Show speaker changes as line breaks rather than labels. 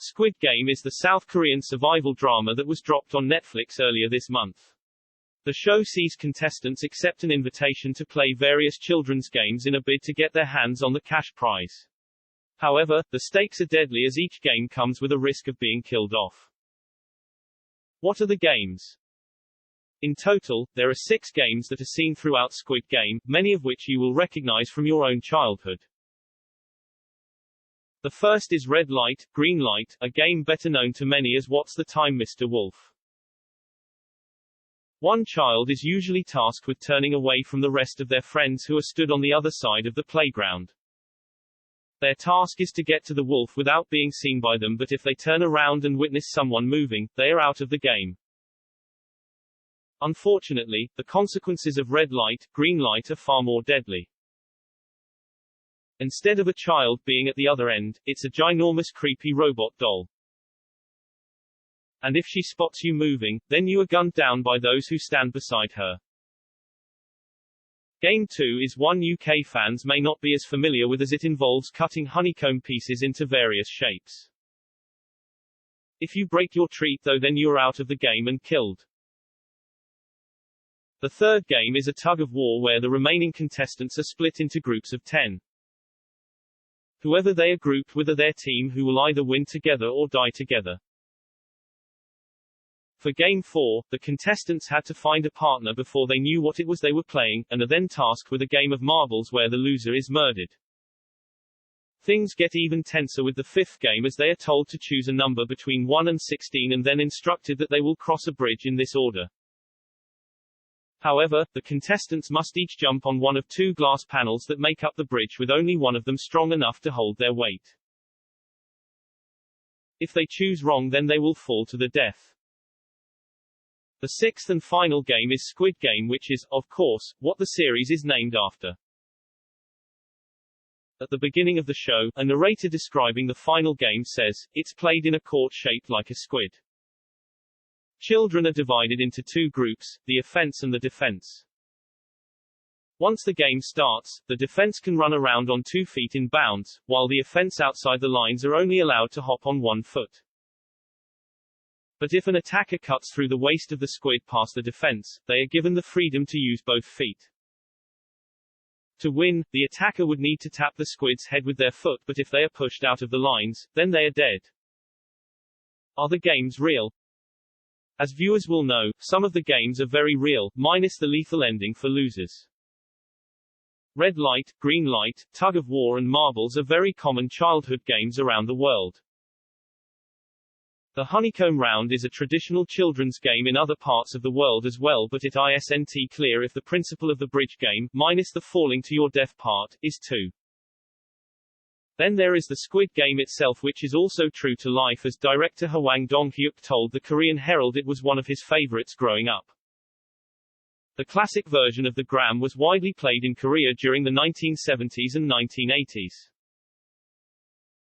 Squid Game is the South Korean survival drama that was dropped on Netflix earlier this month. The show sees contestants accept an invitation to play various children's games in a bid to get their hands on the cash prize. However, the stakes are deadly as each game comes with a risk of being killed off. What are the games? In total, there are 6 games that are seen throughout Squid Game, many of which you will recognize from your own childhood. The first is Red Light, Green Light, a game better known to many as What's the Time, Mr. Wolf. One child is usually tasked with turning away from the rest of their friends who are stood on the other side of the playground. Their task is to get to the wolf without being seen by them, but if they turn around and witness someone moving, they are out of the game. Unfortunately, the consequences of red light, green light are far more deadly. Instead of a child being at the other end, it's a ginormous creepy robot doll. And if she spots you moving, then you are gunned down by those who stand beside her. Game 2 is one UK fans may not be as familiar with as it involves cutting honeycomb pieces into various shapes. If you break your treat though, then you are out of the game and killed. The third game is a tug of war where the remaining contestants are split into groups of 10. Whoever they are grouped with are their team who will either win together or die together. For Game 4, the contestants had to find a partner before they knew what it was they were playing, and are then tasked with a game of marbles where the loser is murdered. Things get even tenser with the 5th game as they are told to choose a number between 1 and 16 and then instructed that they will cross a bridge in this order. However, the contestants must each jump on one of 2 glass panels that make up the bridge with only one of them strong enough to hold their weight. If they choose wrong, then they will fall to their death. The 6th and final game is Squid Game, which is, of course, what the series is named after. At the beginning of the show, a narrator describing the final game says, "It's played in a court shaped like a squid." Children are divided into 2 groups, the offense and the defense. Once the game starts, the defense can run around on 2 feet in bounds, while the offense outside the lines are only allowed to hop on 1 foot. But if an attacker cuts through the waist of the squid past the defense, they are given the freedom to use both feet. To win, the attacker would need to tap the squid's head with their foot, but if they are pushed out of the lines, then they are dead. Are the games real? As viewers will know, some of the games are very real, minus the lethal ending for losers. Red light, green light, tug of war and marbles are very common childhood games around the world. The honeycomb round is a traditional children's game in other parts of the world as well, but it isn't clear if the principle of the bridge game, minus the falling to your death part, is 2. Then there is the Squid Game itself, which is also true to life, as director Hwang Dong-hyuk told the Korean Herald it was one of his favorites growing up. The classic version of the gram was widely played in Korea during the 1970s and 1980s.